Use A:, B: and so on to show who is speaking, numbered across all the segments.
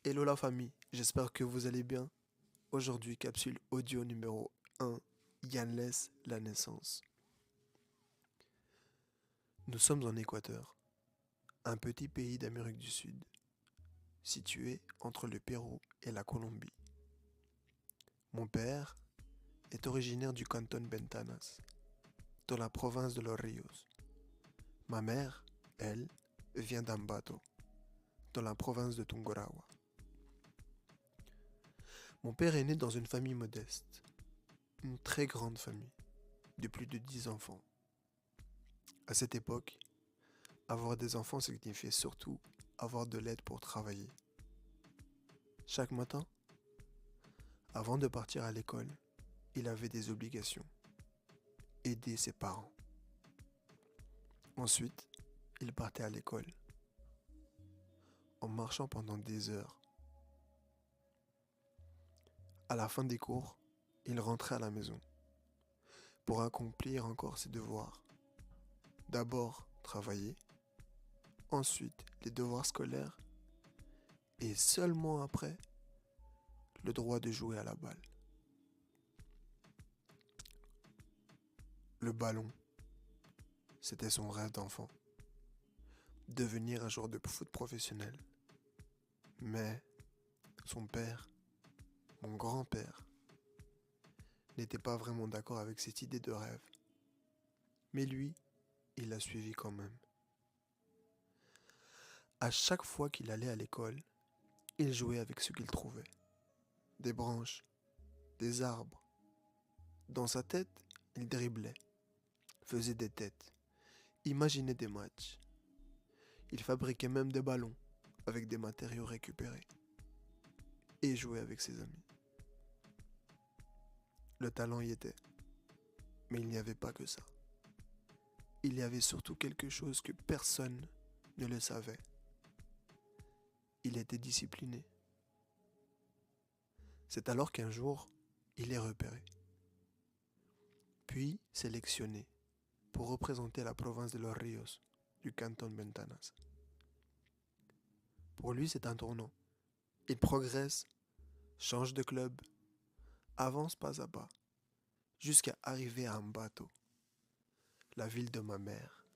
A: Hello la famille, j'espère que vous allez bien. Aujourd'hui, capsule audio numéro 1, Yanless, la naissance. Nous sommes en Équateur, un petit pays d'Amérique du Sud, situé entre le Pérou et la Colombie. Mon père est originaire du canton Ventanas, dans la province de Los Ríos. Ma mère, elle, vient d'Ambato, dans la province de Tungurahua. Mon père est né dans une famille modeste, une très grande famille, de plus de 10 enfants. À cette époque, avoir des enfants signifiait surtout avoir de l'aide pour travailler. Chaque matin, avant de partir à l'école, il avait des obligations. Aider ses parents. Ensuite, il partait à l'école, en marchant pendant des heures. À la fin des cours, il rentrait à la maison pour accomplir encore ses devoirs. D'abord, travailler, ensuite les devoirs scolaires et seulement après, le droit de jouer à la balle. Le ballon, c'était son rêve d'enfant. Devenir un joueur de foot professionnel. Mais son père, mon grand-père, n'était pas vraiment d'accord avec cette idée de rêve. Mais lui, il l'a suivi quand même. À chaque fois qu'il allait à l'école, il jouait avec ce qu'il trouvait. Des branches, des arbres. Dans sa tête, il driblait, faisait des têtes, imaginait des matchs. Il fabriquait même des ballons avec des matériaux récupérés et jouait avec ses amis. Le talent y était, mais il n'y avait pas que ça. Il y avait surtout quelque chose que personne ne le savait. Il était discipliné. C'est alors qu'un jour, il est repéré, puis sélectionné pour représenter la province de Los Ríos du canton Ventanas. Pour lui, c'est un tournant. Il progresse, change de club, avance pas à pas, jusqu'à arriver à Ambato, la ville de ma mère,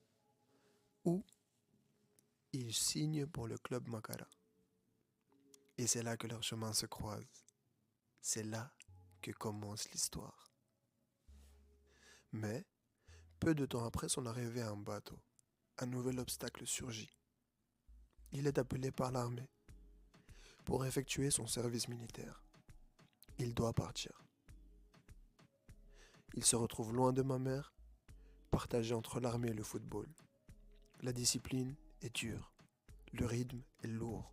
A: où il signe pour le club Macara. Et c'est là que leurs chemins se croisent. C'est là que commence l'histoire. Mais, peu de temps après son arrivée à Ambato, un nouvel obstacle surgit. Il est appelé par l'armée pour effectuer son service militaire. Il doit partir. Il se retrouve loin de ma mère, partagé entre l'armée et le football. La discipline est dure, le rythme est lourd.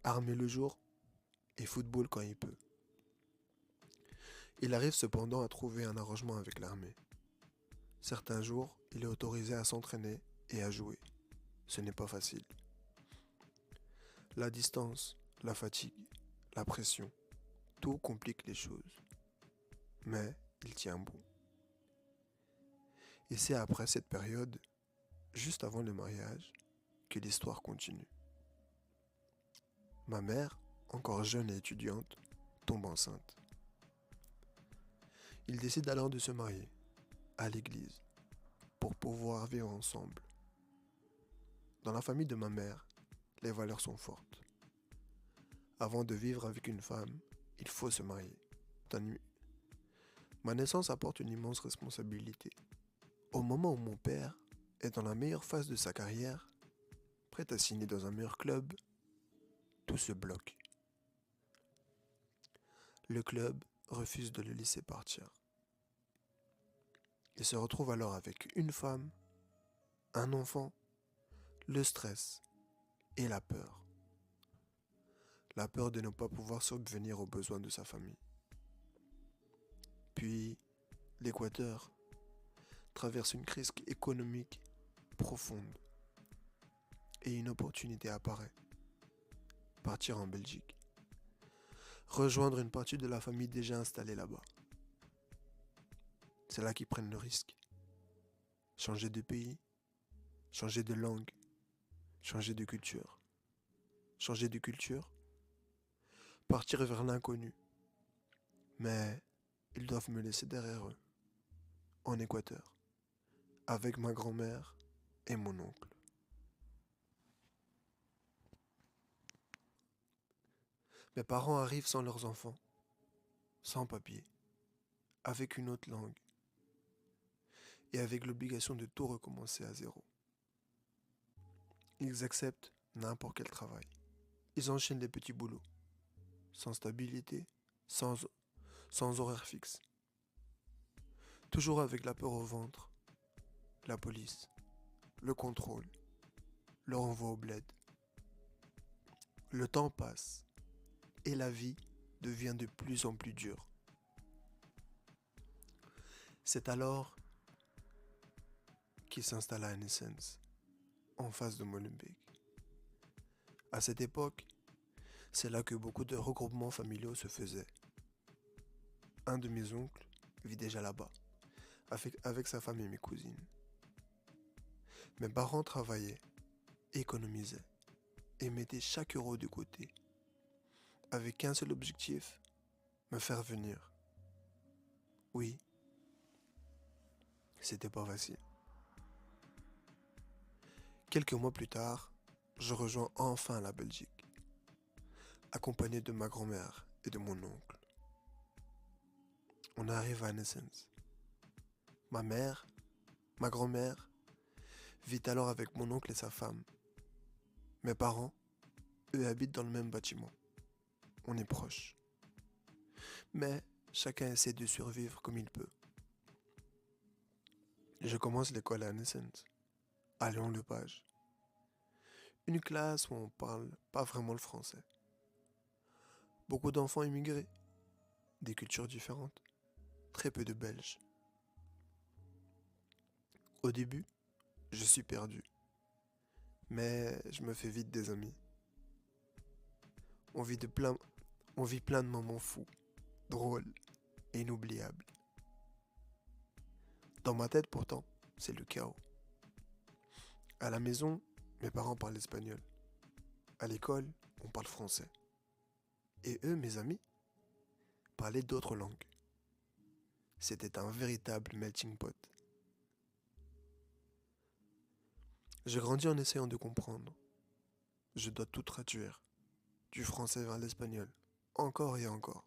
A: Armée le jour et football quand il peut. Il arrive cependant à trouver un arrangement avec l'armée. Certains jours, il est autorisé à s'entraîner et à jouer. Ce n'est pas facile. La distance, la fatigue, la pression, tout complique les choses. Mais il tient bon. Et c'est après cette période, juste avant le mariage, que l'histoire continue. Ma mère, encore jeune et étudiante, tombe enceinte. Ils décident alors de se marier, à l'église, pour pouvoir vivre ensemble. Dans la famille de ma mère, les valeurs sont fortes. Avant de vivre avec une femme, il faut se marier. Ma naissance apporte une immense responsabilité. Au moment où mon père est dans la meilleure phase de sa carrière, prêt à signer dans un meilleur club, tout se bloque. Le club refuse de le laisser partir. Il se retrouve alors avec une femme, un enfant, le stress et la peur. La peur de ne pas pouvoir subvenir aux besoins de sa famille. Puis, l'Équateur traverse une crise économique profonde et une opportunité apparaît. Partir en Belgique. Rejoindre une partie de la famille déjà installée là-bas. C'est là qu'ils prennent le risque. Changer de pays, changer de langue, changer de culture. changer de culture, partir vers l'inconnu. Mais ils doivent me laisser derrière eux, en Équateur, avec ma grand-mère et mon oncle. Mes parents arrivent sans leurs enfants, sans papier, avec une autre langue et avec l'obligation de tout recommencer à zéro. Ils acceptent n'importe quel travail. Ils enchaînent les petits boulots, sans stabilité, sans, sans horaire fixe. Toujours avec la peur au ventre, la police, le contrôle, le renvoi au bled. Le temps passe et la vie devient de plus en plus dure. C'est alors qu'il s'installe à Innocence, en face de Molenbeek. À cette époque, c'est là que beaucoup de regroupements familiaux se faisaient. Un de mes oncles vit déjà là-bas, avec sa femme et mes cousines. Mes parents travaillaient, économisaient et mettaient chaque euro de côté, avec un seul objectif, me faire venir. Oui, c'était pas facile. Quelques mois plus tard, je rejoins enfin la Belgique, accompagné de ma grand-mère et de mon oncle. On arrive à Innocence. Ma grand-mère, vit alors avec mon oncle et sa femme. Mes parents, eux, habitent dans le même bâtiment. On est proches. Mais chacun essaie de survivre comme il peut. Je commence l'école à Innocence, à Léon-Lepage. Une classe où on parle pas vraiment le français. Beaucoup d'enfants immigrés, des cultures différentes, très peu de Belges. Au début, je suis perdu, mais je me fais vite des amis. On vit, on vit plein de moments fous, drôles et inoubliables. Dans ma tête pourtant, c'est le chaos. À la maison, mes parents parlent espagnol. À l'école, on parle français. Et eux, mes amis, parlaient d'autres langues. C'était un véritable melting pot. J'ai grandi en essayant de comprendre. Je dois tout traduire, du français vers l'espagnol, encore et encore,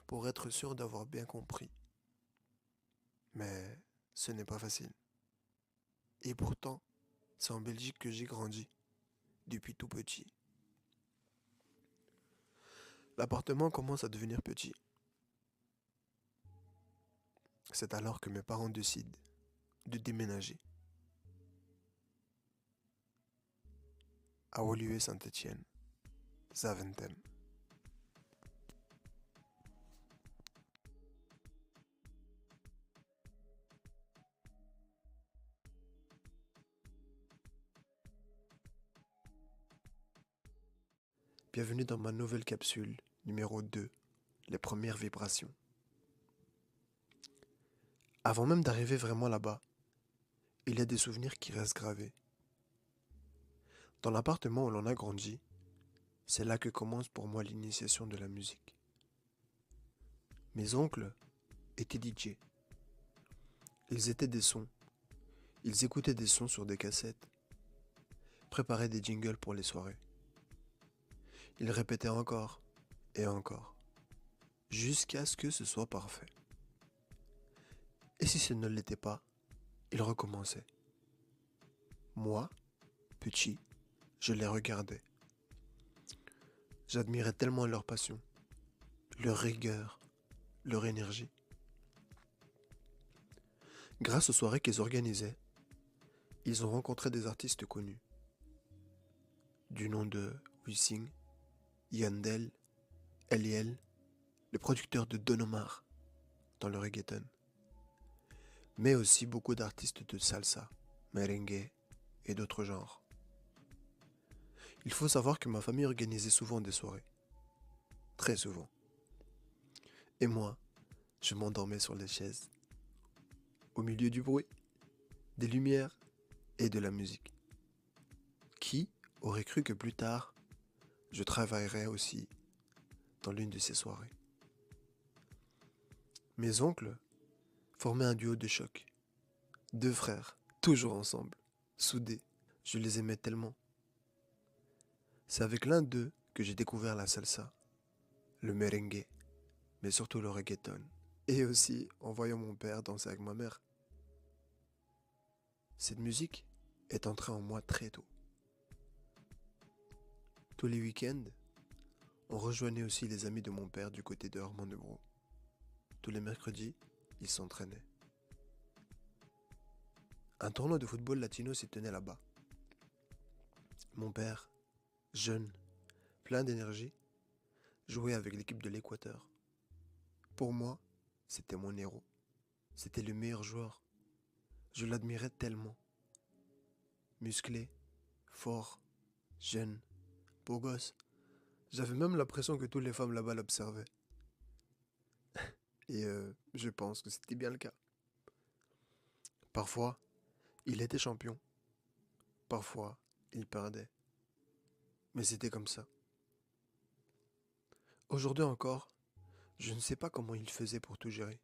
A: pour être sûr d'avoir bien compris. Mais ce n'est pas facile. Et pourtant, c'est en Belgique que j'ai grandi, depuis tout petit. L'appartement commence à devenir petit. C'est alors que mes parents décident de déménager à Woluwe-Saint-Étienne, Zaventem. Bienvenue dans ma nouvelle capsule numéro 2, les premières vibrations. Avant même d'arriver vraiment là-bas, il y a des souvenirs qui restent gravés. Dans l'appartement où l'on a grandi, c'est là que commence pour moi l'initiation de la musique. Mes oncles étaient DJ. Ils étaient des sons. Ils écoutaient des sons sur des cassettes, préparaient des jingles pour les soirées. Ils répétaient encore et encore, jusqu'à ce que ce soit parfait. Et si ce ne l'était pas, ils recommençaient. Moi, petit, je les regardais. J'admirais tellement leur passion, leur rigueur, leur énergie. Grâce aux soirées qu'ils organisaient, ils ont rencontré des artistes connus, du nom de Wisin, Yandel, Eliel, le producteur de Don Omar dans le reggaeton, mais aussi beaucoup d'artistes de salsa, merengue et d'autres genres. Il faut savoir que ma famille organisait souvent des soirées, très souvent. Et moi, je m'endormais sur les chaises, au milieu du bruit, des lumières et de la musique. Qui aurait cru que plus tard, je travaillerai aussi dans l'une de ces soirées. Mes oncles formaient un duo de choc. Deux frères, toujours ensemble, soudés. Je les aimais tellement. C'est avec l'un d'eux que j'ai découvert la salsa, le merengue, mais surtout le reggaeton. Et aussi en voyant mon père danser avec ma mère. Cette musique est entrée en moi très tôt. Tous les week-ends, on rejoignait aussi les amis de mon père du côté de Herman-de-Brou. Tous les mercredis, ils s'entraînaient. Un tournoi de football latino s'y tenait là-bas. Mon père, jeune, plein d'énergie, jouait avec l'équipe de l'Équateur. Pour moi, c'était mon héros. C'était le meilleur joueur. Je l'admirais tellement. Musclé, fort, jeune, beau gosse. J'avais même l'impression que toutes les femmes là-bas l'observaient. Et je pense que c'était bien le cas. Parfois, il était champion. Parfois, il perdait. Mais c'était comme ça. Aujourd'hui encore, je ne sais pas comment il faisait pour tout gérer.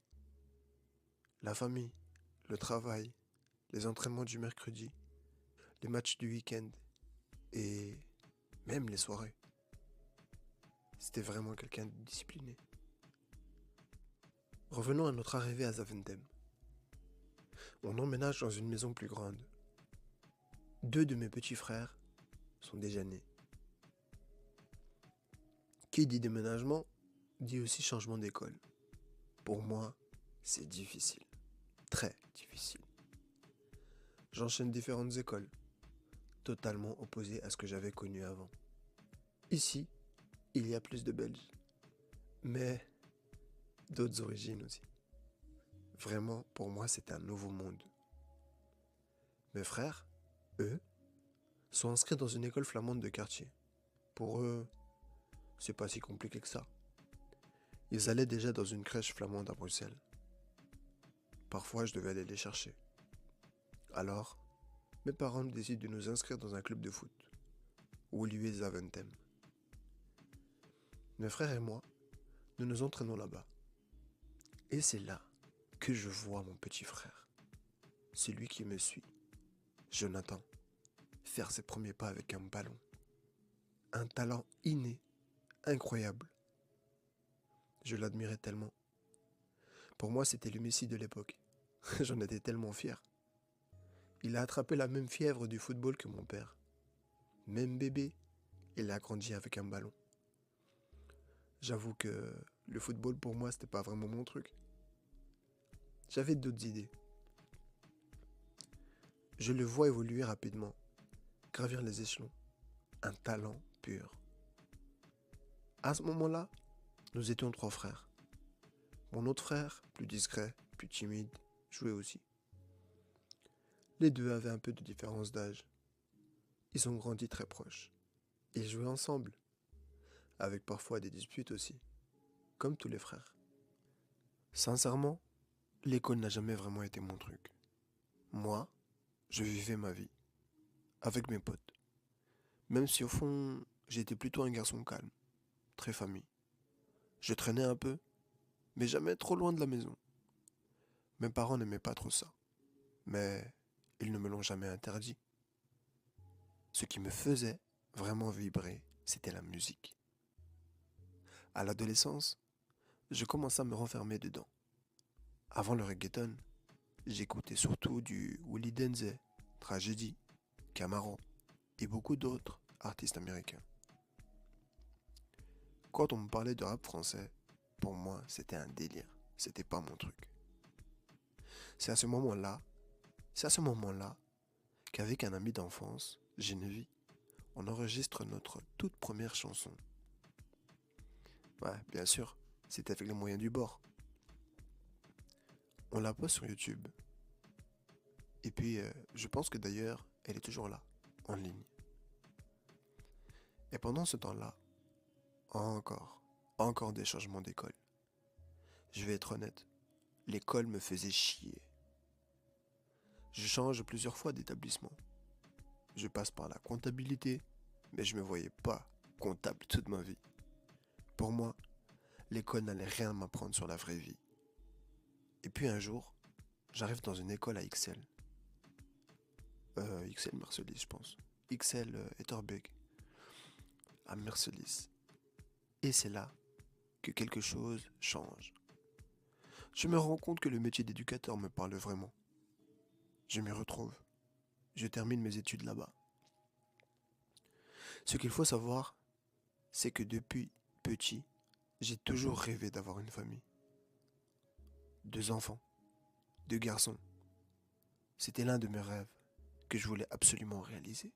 A: La famille, le travail, les entraînements du mercredi, les matchs du week-end et même les soirées. C'était vraiment quelqu'un de discipliné. Revenons à notre arrivée à Zaventem. On emménage dans une maison plus grande. Deux de mes petits frères sont déjà nés. Qui dit déménagement, dit aussi changement d'école. Pour moi, c'est difficile. Très difficile. J'enchaîne différentes écoles, totalement opposées à ce que j'avais connu avant. Ici, il y a plus de Belges, mais d'autres origines aussi. Vraiment, pour moi, c'est un nouveau monde. Mes frères, eux, sont inscrits dans une école flamande de quartier. Pour eux, c'est pas si compliqué que ça. Ils allaient déjà dans une crèche flamande à Bruxelles. Parfois, je devais aller les chercher. Alors, mes parents décident de nous inscrire dans un club de foot, Woluwe Zaventem. Mes frères et moi, nous nous entraînons là-bas. Et c'est là que je vois mon petit frère, celui qui me suit, Jonathan, faire ses premiers pas avec un ballon. Un talent inné, incroyable. Je l'admirais tellement. Pour moi, c'était le Messi de l'époque. J'en étais tellement fier. Il a attrapé la même fièvre du football que mon père. Même bébé, il a grandi avec un ballon. J'avoue que le football pour moi, c'était pas vraiment mon truc. J'avais d'autres idées. Je le vois évoluer rapidement, gravir les échelons. Un talent pur. À ce moment-là, nous étions trois frères. Mon autre frère, plus discret, plus timide, jouait aussi. Les deux avaient un peu de différence d'âge. Ils ont grandi très proches. Ils jouaient ensemble, avec parfois des disputes aussi, comme tous les frères. Sincèrement, l'école n'a jamais vraiment été mon truc. Moi, je vivais ma vie, avec mes potes. Même si au fond, j'étais plutôt un garçon calme, très famille. Je traînais un peu, mais jamais trop loin de la maison. Mes parents n'aimaient pas trop ça, mais ils ne me l'ont jamais interdit. Ce qui me faisait vraiment vibrer, c'était la musique. À l'adolescence, je commençais à me renfermer dedans. Avant le reggaeton, j'écoutais surtout du Willie Denze, Tragedy, Camaro et beaucoup d'autres artistes américains. Quand on me parlait de rap français, pour moi, c'était un délire. C'était pas mon truc. C'est à ce moment-là, c'est à ce moment-là qu'avec un ami d'enfance, Geneviève, on enregistre notre toute première chanson. Ouais, bien sûr, c'était avec les moyens du bord. On la pose sur YouTube. Et puis, je pense que d'ailleurs, elle est toujours là, en ligne. Et pendant ce temps-là, encore des changements d'école. Je vais être honnête, l'école me faisait chier. Je change plusieurs fois d'établissement. Je passe par la comptabilité, mais je me voyais pas comptable toute ma vie. Pour moi, l'école n'allait rien m'apprendre sur la vraie vie. Et puis un jour, j'arrive dans une école à XL. XL Mercelis, je pense. XL Etterbeek, à Mercelis. Et c'est là que quelque chose change. Je me rends compte que le métier d'éducateur me parle vraiment. Je m'y retrouve. Je termine mes études là-bas. Ce qu'il faut savoir, c'est que depuis petit, j'ai toujours rêvé d'avoir une famille. 2 enfants, 2 garçons. C'était l'un de mes rêves que je voulais absolument réaliser.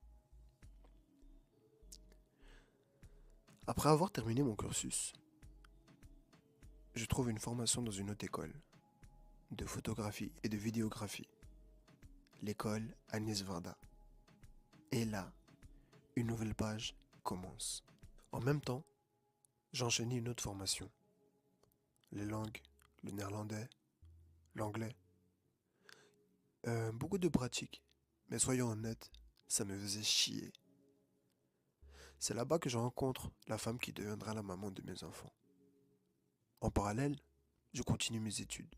A: Après avoir terminé mon cursus, je trouve une formation dans une haute école de photographie et de vidéographie, l'école Agnès Varda. Et là, une nouvelle page commence. En même temps, j'enchaînais une autre formation. Les langues, le néerlandais, l'anglais. Beaucoup de pratiques, mais soyons honnêtes, ça me faisait chier. C'est là-bas que je rencontre la femme qui deviendra la maman de mes enfants. En parallèle, je continue mes études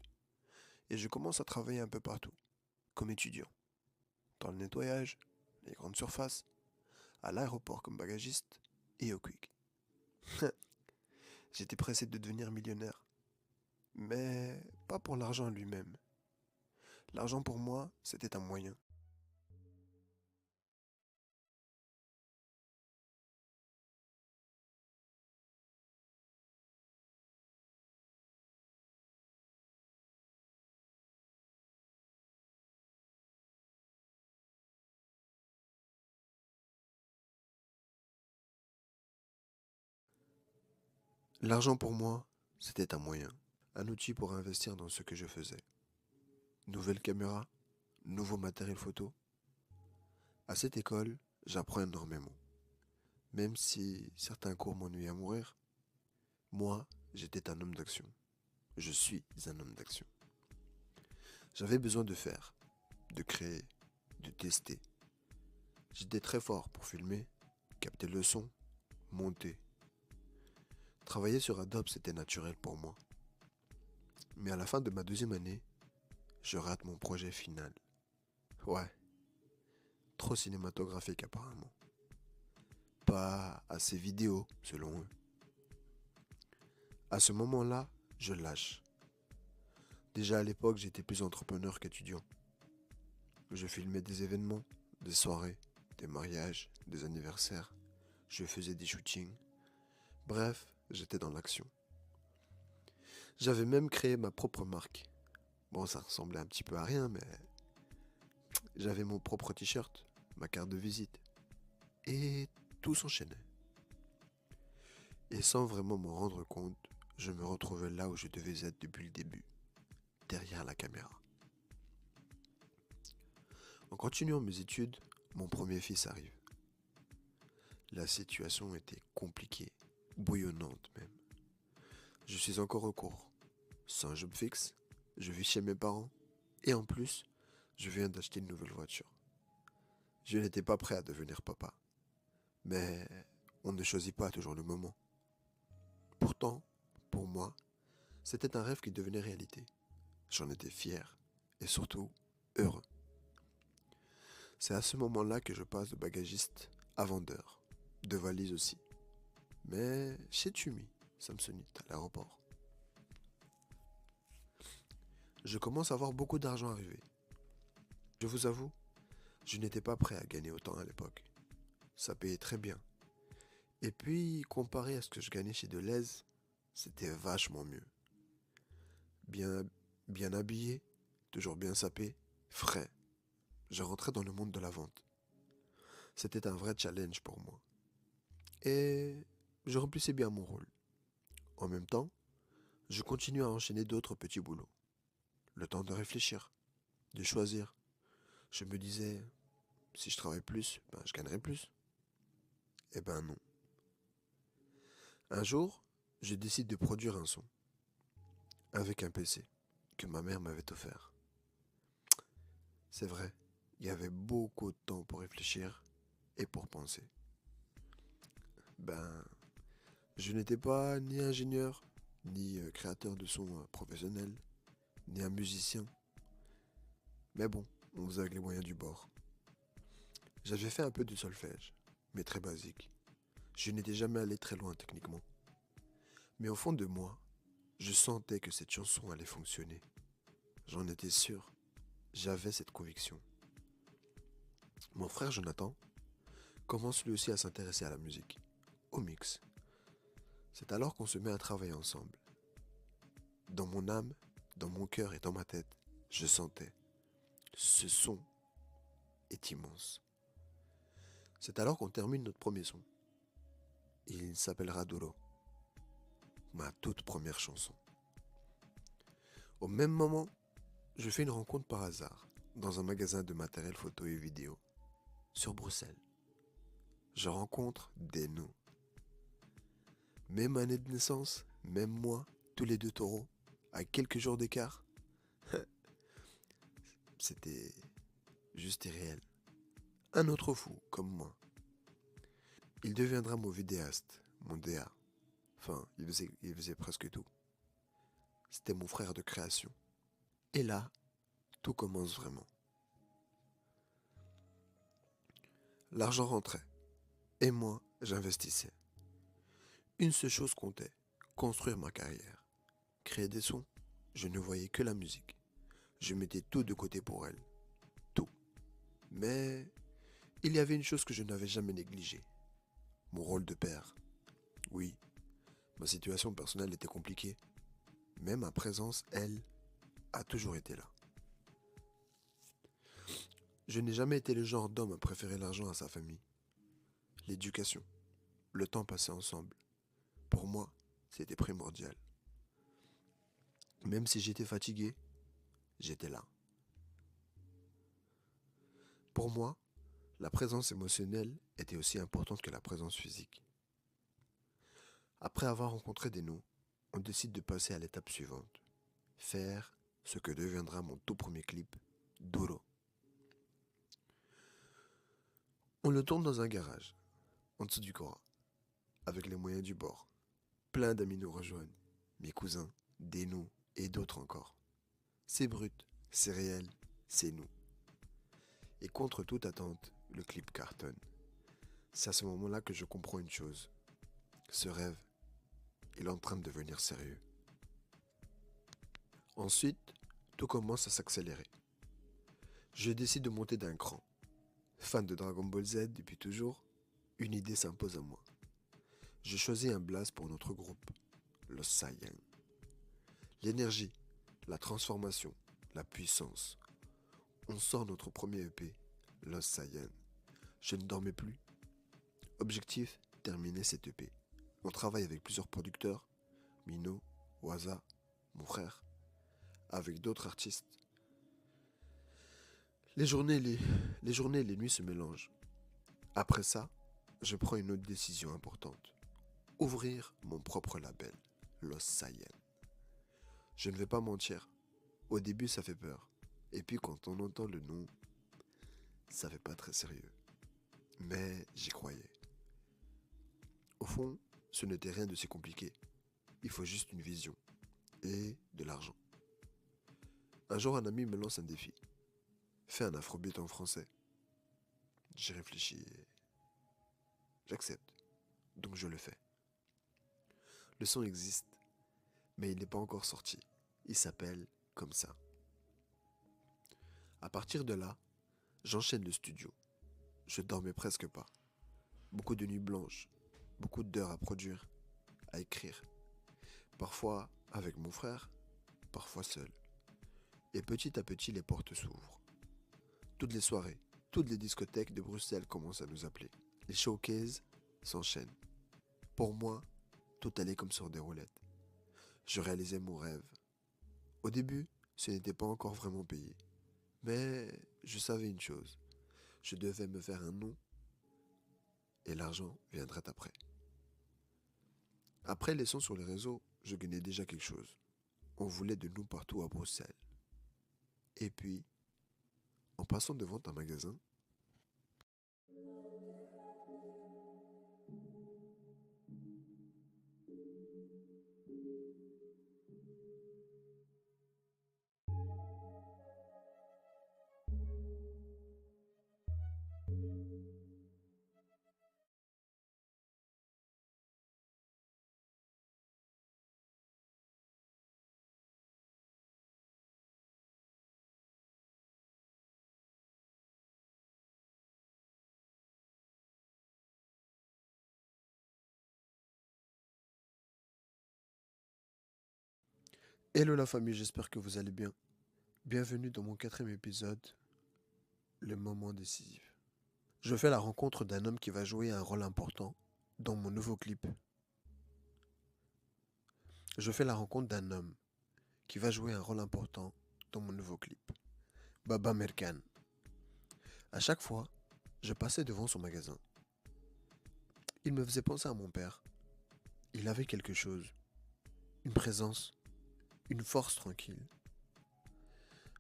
A: et je commence à travailler un peu partout, comme étudiant, dans le nettoyage, les grandes surfaces, à l'aéroport comme bagagiste et au Quick. J'étais pressé de devenir millionnaire, mais pas pour l'argent lui-même. L'argent pour moi, c'était un moyen. L'argent pour moi, c'était un moyen, un outil pour investir dans ce que je faisais. Nouvelle caméra, nouveau matériel photo. À cette école, j'apprends énormément. Même si certains cours m'ennuyaient à mourir, moi, j'étais un homme d'action. Je suis un homme d'action. J'avais besoin de faire, de créer, de tester. J'étais très fort pour filmer, capter le son, monter. Travailler sur Adobe, c'était naturel pour moi. Mais à la fin de ma 2e année, je rate mon projet final. Ouais, trop cinématographique apparemment. Pas assez vidéo, selon eux. À ce moment-là, je lâche. Déjà à l'époque, j'étais plus entrepreneur qu'étudiant. Je filmais des événements, des soirées, des mariages, des anniversaires. Je faisais des shootings. Bref, j'étais dans l'action. J'avais même créé ma propre marque. Bon, ça ressemblait un petit peu à rien, mais j'avais mon propre t-shirt, ma carte de visite. Et tout s'enchaînait. Et sans vraiment m'en rendre compte, je me retrouvais là où je devais être depuis le début, derrière la caméra. En continuant mes études, mon premier fils arrive. La situation était compliquée, bouillonnante même. Je suis encore au cours, sans job fixe, je vis chez mes parents, et en plus, je viens d'acheter une nouvelle voiture. Je n'étais pas prêt à devenir papa, mais on ne choisit pas toujours le moment. Pourtant, pour moi, c'était un rêve qui devenait réalité. J'en étais fier, et surtout, heureux. C'est à ce moment-là que je passe de bagagiste à vendeur, de valise aussi. Mais chez Tumi, Samsonite, à l'aéroport. Je commence à voir beaucoup d'argent arriver. Je vous avoue, je n'étais pas prêt à gagner autant à l'époque. Ça payait très bien. Et puis, comparé à ce que je gagnais chez Deleuze, c'était vachement mieux. Bien, bien habillé, toujours bien sapé, frais. Je rentrais dans le monde de la vente. C'était un vrai challenge pour moi. Et je remplissais bien mon rôle. En même temps, je continuais à enchaîner d'autres petits boulots. Le temps de réfléchir, de choisir. Je me disais, si je travaille plus, je gagnerai plus. Eh ben non. Un jour, je décide de produire un son avec un PC que ma mère m'avait offert. C'est vrai, il y avait beaucoup de temps pour réfléchir et pour penser. Ben, je n'étais pas ni ingénieur, ni créateur de son professionnel, ni un musicien. Mais bon, on faisait avec les moyens du bord. J'avais fait un peu de solfège, mais très basique. Je n'étais jamais allé très loin techniquement. Mais au fond de moi, je sentais que cette chanson allait fonctionner. J'en étais sûr. J'avais cette conviction. Mon frère Jonathan commence lui aussi à s'intéresser à la musique, au mix. C'est alors qu'on se met à travailler ensemble. Dans mon âme, dans mon cœur et dans ma tête, je sentais. Ce son est immense. C'est alors qu'on termine notre premier son. Il s'appellera Doro, ma toute première chanson. Au même moment, je fais une rencontre par hasard dans un magasin de matériel photo et vidéo sur Bruxelles. Je rencontre des noms. Même année de naissance, même mois, tous les deux taureaux, à quelques jours d'écart. C'était juste irréel. Un autre fou, comme moi. Il deviendra mon vidéaste, mon DA. Enfin, il faisait presque tout. C'était mon frère de création. Et là, tout commence vraiment. L'argent rentrait. Et moi, j'investissais. Une seule chose comptait, construire ma carrière. Créer des sons, je ne voyais que la musique. Je mettais tout de côté pour elle. Tout. Mais il y avait une chose que je n'avais jamais négligée. Mon rôle de père. Oui, ma situation personnelle était compliquée. Mais ma présence, elle, a toujours été là. Je n'ai jamais été le genre d'homme à préférer l'argent à sa famille. L'éducation, le temps passé ensemble, pour moi, c'était primordial. Même si j'étais fatigué, j'étais là. Pour moi, la présence émotionnelle était aussi importante que la présence physique. Après avoir rencontré des noms, on décide de passer à l'étape suivante. Faire ce que deviendra mon tout premier clip, Duro. On le tourne dans un garage, en dessous du Cora, avec les moyens du bord. Plein d'amis nous rejoignent, mes cousins, des nous et d'autres encore. C'est brut, c'est réel, c'est nous. Et contre toute attente, le clip cartonne. C'est à ce moment-là que je comprends une chose. Ce rêve, il est en train de devenir sérieux. Ensuite, tout commence à s'accélérer. Je décide de monter d'un cran. Fan de Dragon Ball Z depuis toujours, une idée s'impose à moi. Je choisis un blaze pour notre groupe, Los Saiyans. L'énergie, la transformation, la puissance. On sort notre premier EP, Los Saiyans. Je ne dormais plus. Objectif, terminer cet EP. On travaille avec plusieurs producteurs, Mino, Waza, mon frère, avec d'autres artistes. Les journées et les nuits se mélangent. Après ça, je prends une autre décision importante. Ouvrir mon propre label, Los Saiyans. Je ne vais pas mentir, au début ça fait peur. Et puis quand on entend le nom, ça fait pas très sérieux. Mais j'y croyais. Au fond, ce n'était rien de si compliqué. Il faut juste une vision et de l'argent. Un jour, un ami me lance un défi. Fais un afrobeat en français. J'y réfléchis et j'accepte. Donc je le fais. Le son existe, mais il n'est pas encore sorti. Il s'appelle comme ça. À partir de là, j'enchaîne le studio. Je dormais presque pas. Beaucoup de nuits blanches, beaucoup d'heures à produire, à écrire. Parfois avec mon frère, parfois seul. Et petit à petit, les portes s'ouvrent. Toutes les soirées, toutes les discothèques de Bruxelles commencent à nous appeler. Les showcases s'enchaînent. Pour moi, tout allait comme sur des roulettes. Je réalisais mon rêve. Au début, ce n'était pas encore vraiment payé. Mais je savais une chose. Je devais me faire un nom et l'argent viendrait après. Après les sons sur les réseaux, je gagnais déjà quelque chose. On voulait de nous partout à Bruxelles. Et puis, en passant devant un magasin, Hello la famille, j'espère que vous allez bien. Bienvenue dans mon quatrième épisode, le moment décisif. Je fais la rencontre d'un homme qui va jouer un rôle important dans mon nouveau clip. Je fais la rencontre d'un homme qui va jouer un rôle important dans mon nouveau clip. Baba Merkan. À chaque fois, je passais devant son magasin. Il me faisait penser à mon père. Il avait quelque chose, une présence, une force tranquille.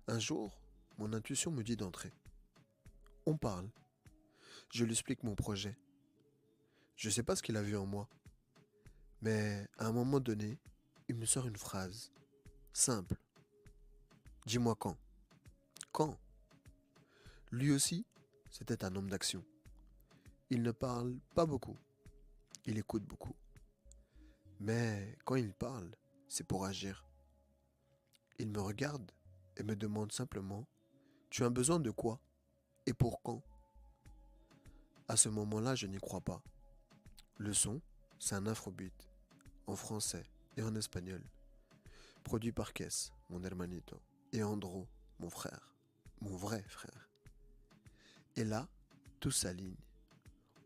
A: Un jour, mon intuition me dit d'entrer. On parle. Je lui explique mon projet. Je ne sais pas ce qu'il a vu en moi, mais à un moment donné, il me sort une phrase simple. Dis-moi quand. Quand? Lui aussi, c'était un homme d'action. Il ne parle pas beaucoup. Il écoute beaucoup. Mais quand il parle, c'est pour agir. Il me regarde et me demande simplement, tu as besoin de quoi? Et pour quand? À ce moment-là, je n'y crois pas. Le son, c'est un afrobeat, en français et en espagnol, produit par Kess, mon hermanito, et Andro, mon frère, mon vrai frère. Et là, tout s'aligne.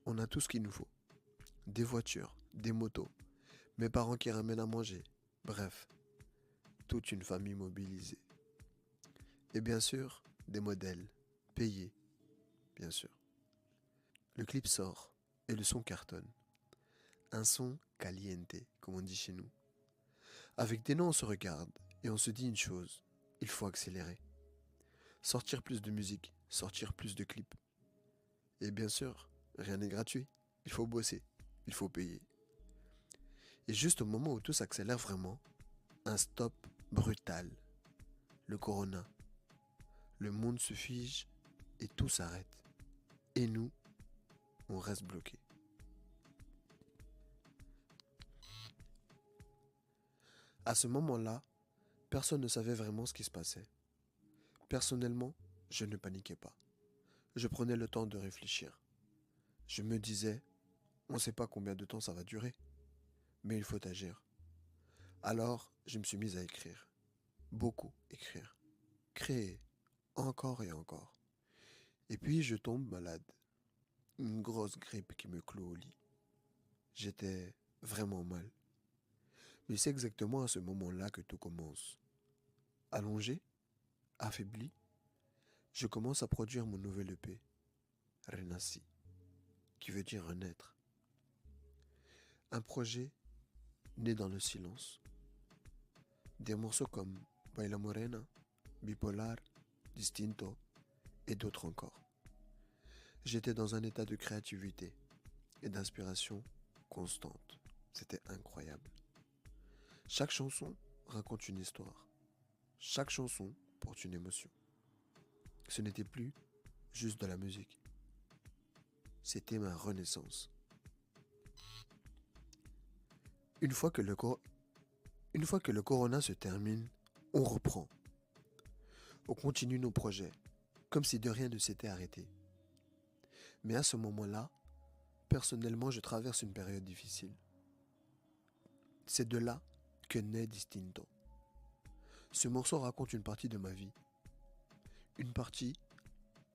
A: On a tout ce qu'il nous faut. Des voitures, des motos, mes parents qui ramènent à manger. Bref, toute une famille mobilisée. Et bien sûr, des modèles, payés, bien sûr. Le clip sort et le son cartonne. Un son caliente, comme on dit chez nous. Avec des noms, on se regarde et on se dit une chose, il faut accélérer. Sortir plus de musique, sortir plus de clips. Et bien sûr, rien n'est gratuit. Il faut bosser, il faut payer. Et juste au moment où tout s'accélère vraiment, un stop brutal. Le corona. Le monde se fige et tout s'arrête. Et nous, on reste bloqués. À ce moment-là, personne ne savait vraiment ce qui se passait. Personnellement, je ne paniquais pas. Je prenais le temps de réfléchir. Je me disais, on ne sait pas combien de temps ça va durer, mais il faut agir. Alors, je me suis mis à écrire. Beaucoup écrire. Créer. Encore et encore. Et puis, je tombe malade. Une grosse grippe qui me clôt au lit. J'étais vraiment mal. Mais c'est exactement à ce moment-là que tout commence. Allongé, affaibli, je commence à produire mon nouvel EP, Renassi, qui veut dire renaître. Un projet né dans le silence. Des morceaux comme Baila Morena, Bipolar, Distinto et d'autres encore. J'étais dans un état de créativité et d'inspiration constante. C'était incroyable. Chaque chanson raconte une histoire. Chaque chanson porte une émotion. Ce n'était plus juste de la musique. C'était ma renaissance. Une fois que le corona se termine, on reprend. On continue nos projets, comme si de rien ne s'était arrêté. Mais à ce moment-là, personnellement, je traverse une période difficile. C'est de là que naît Distinto. Ce morceau raconte une partie de ma vie, une partie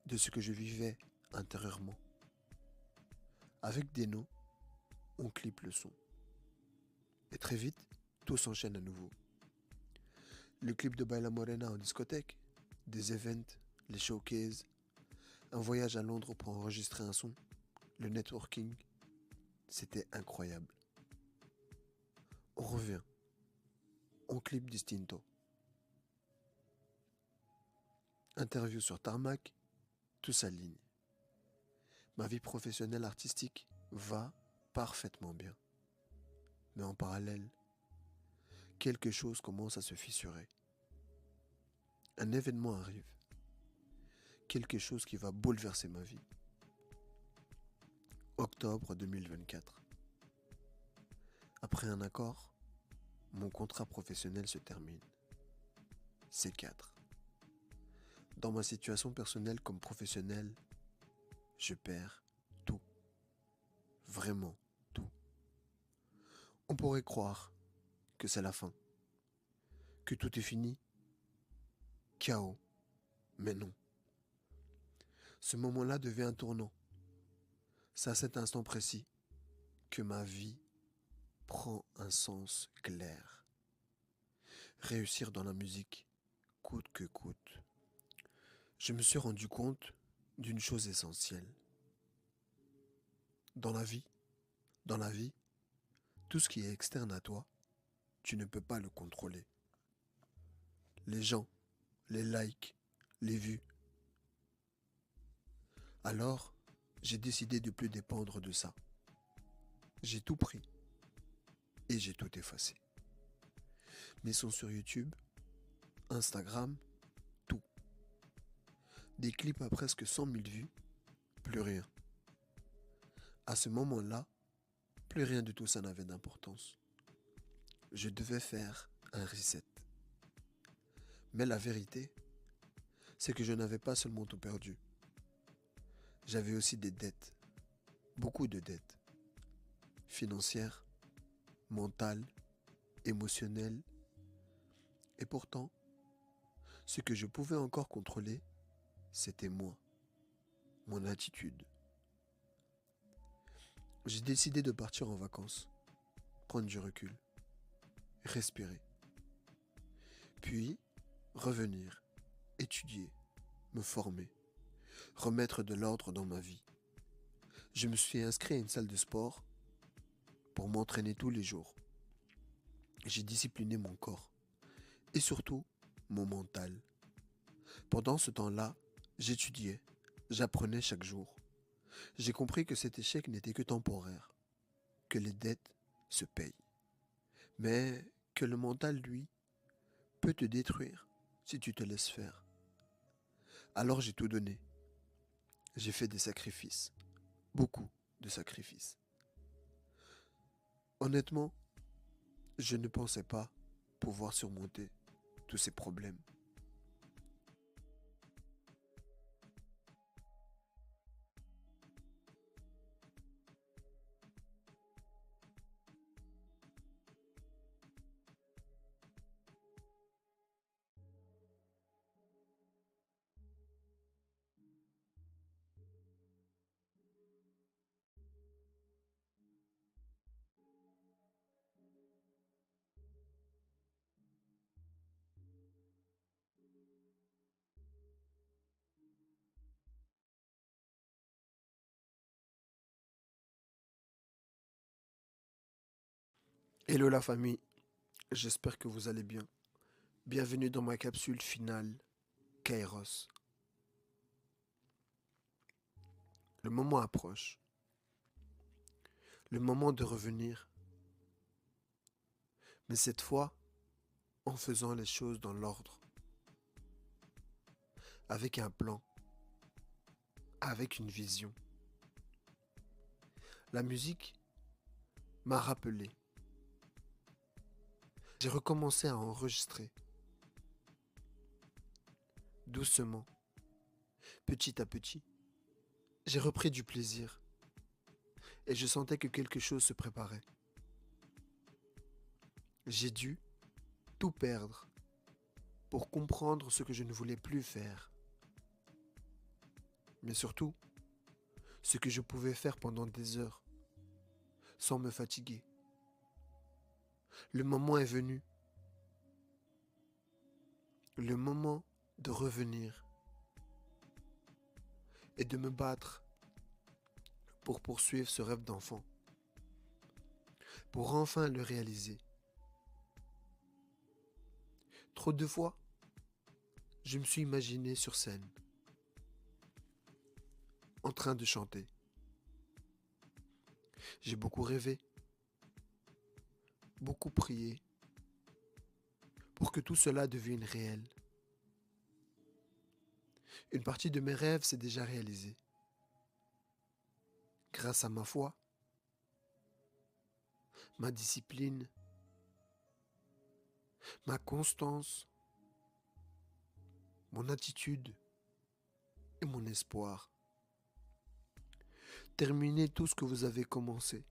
A: de ce que je vivais intérieurement. Avec Deno, on clipe le son. Et très vite, tout s'enchaîne à nouveau. Le clip de Baila Morena en discothèque, des events, les showcases, un voyage à Londres pour enregistrer un son, le networking, c'était incroyable. On revient, on clip Distinto. Interview sur Tarmac, tout s'aligne. Ma vie professionnelle artistique va parfaitement bien. Mais en parallèle, quelque chose commence à se fissurer. Un événement arrive. Quelque chose qui va bouleverser ma vie. Octobre 2024. Après un accord, mon contrat professionnel se termine. C4. Dans ma situation personnelle comme professionnelle, je perds tout. Vraiment tout. On pourrait croire que c'est la fin, que tout est fini, chaos. Mais non. Ce moment-là devient un tournant. C'est à cet instant précis que ma vie prend un sens clair. Réussir dans la musique, coûte que coûte. Je me suis rendu compte d'une chose essentielle. Dans la vie, tout ce qui est externe à toi, tu ne peux pas le contrôler. Les gens, les likes, les vues. Alors, j'ai décidé de plus dépendre de ça. J'ai tout pris et j'ai tout effacé. Mes sons sur YouTube, Instagram, tout. Des clips à presque 100 000 vues, plus rien. À ce moment-là, plus rien de tout ça n'avait d'importance. Je devais faire un reset. Mais la vérité, c'est que je n'avais pas seulement tout perdu. J'avais aussi des dettes, beaucoup de dettes, financières, mentales, émotionnelles. Et pourtant, ce que je pouvais encore contrôler, c'était moi, mon attitude. J'ai décidé de partir en vacances, prendre du recul, respirer. Puis, revenir, étudier, me former, remettre de l'ordre dans ma vie. Je me suis inscrit à une salle de sport pour m'entraîner tous les jours. J'ai discipliné mon corps et surtout mon mental. Pendant ce temps-là, j'étudiais, j'apprenais chaque jour. J'ai compris que cet échec n'était que temporaire, que les dettes se payent, mais que le mental, lui, peut te détruire si tu te laisses faire. Alors j'ai tout donné. J'ai fait des sacrifices, beaucoup de sacrifices. Honnêtement, je ne pensais pas pouvoir surmonter tous ces problèmes. Hello la famille, j'espère que vous allez bien. Bienvenue dans ma capsule finale, Kairos. Le moment approche, le moment de revenir, mais cette fois en faisant les choses dans l'ordre, avec un plan, avec une vision. La musique m'a rappelé. J'ai recommencé à enregistrer, doucement, petit à petit. J'ai repris du plaisir et je sentais que quelque chose se préparait. J'ai dû tout perdre pour comprendre ce que je ne voulais plus faire, mais surtout ce que je pouvais faire pendant des heures sans me fatiguer. Le moment est venu, le moment de revenir et de me battre pour poursuivre ce rêve d'enfant, pour enfin le réaliser. Trop de fois, je me suis imaginé sur scène, en train de chanter. J'ai beaucoup rêvé, beaucoup prié, pour que tout cela devienne réel. Une partie de mes rêves s'est déjà réalisée. Grâce à ma foi, ma discipline, ma constance, mon attitude et mon espoir. Terminez tout ce que vous avez commencé.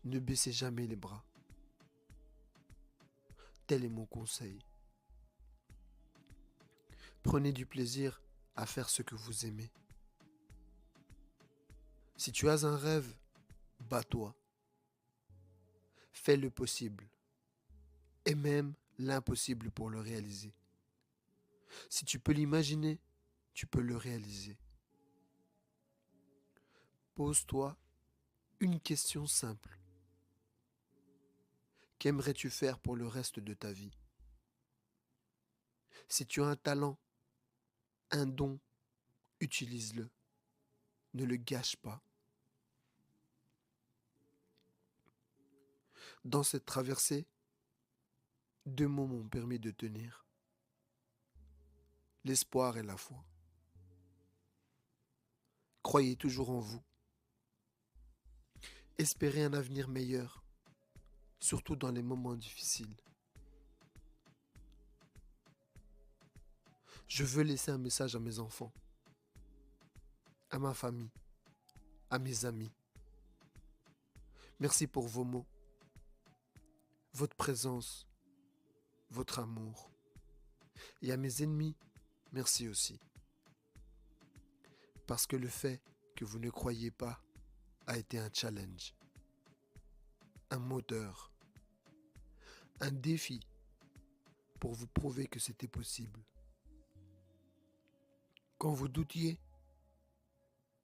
A: Ne baissez jamais les bras. Tel est mon conseil. Prenez du plaisir à faire ce que vous aimez. Si tu as un rêve, bats-toi. Fais le possible et même l'impossible pour le réaliser. Si tu peux l'imaginer, tu peux le réaliser. Pose-toi une question simple. Qu'aimerais-tu faire pour le reste de ta vie? Si tu as un talent, un don, utilise-le. Ne le gâche pas. Dans cette traversée, 2 mots m'ont permis de tenir. L'espoir et la foi. Croyez toujours en vous. Espérez un avenir meilleur, surtout dans les moments difficiles. Je veux laisser un message à mes enfants, à ma famille, à mes amis. Merci pour vos mots, votre présence, votre amour. Et à mes ennemis, merci aussi. Parce que le fait que vous ne croyez pas a été un challenge, un moteur, un défi pour vous prouver que c'était possible. Quand vous doutiez,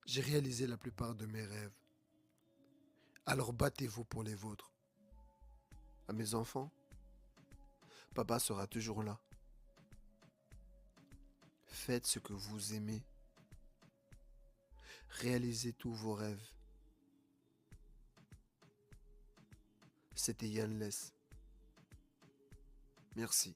A: j'ai réalisé la plupart de mes rêves. Alors battez-vous pour les vôtres. À mes enfants, papa sera toujours là. Faites ce que vous aimez. Réalisez tous vos rêves. C'était Yann Less. Merci.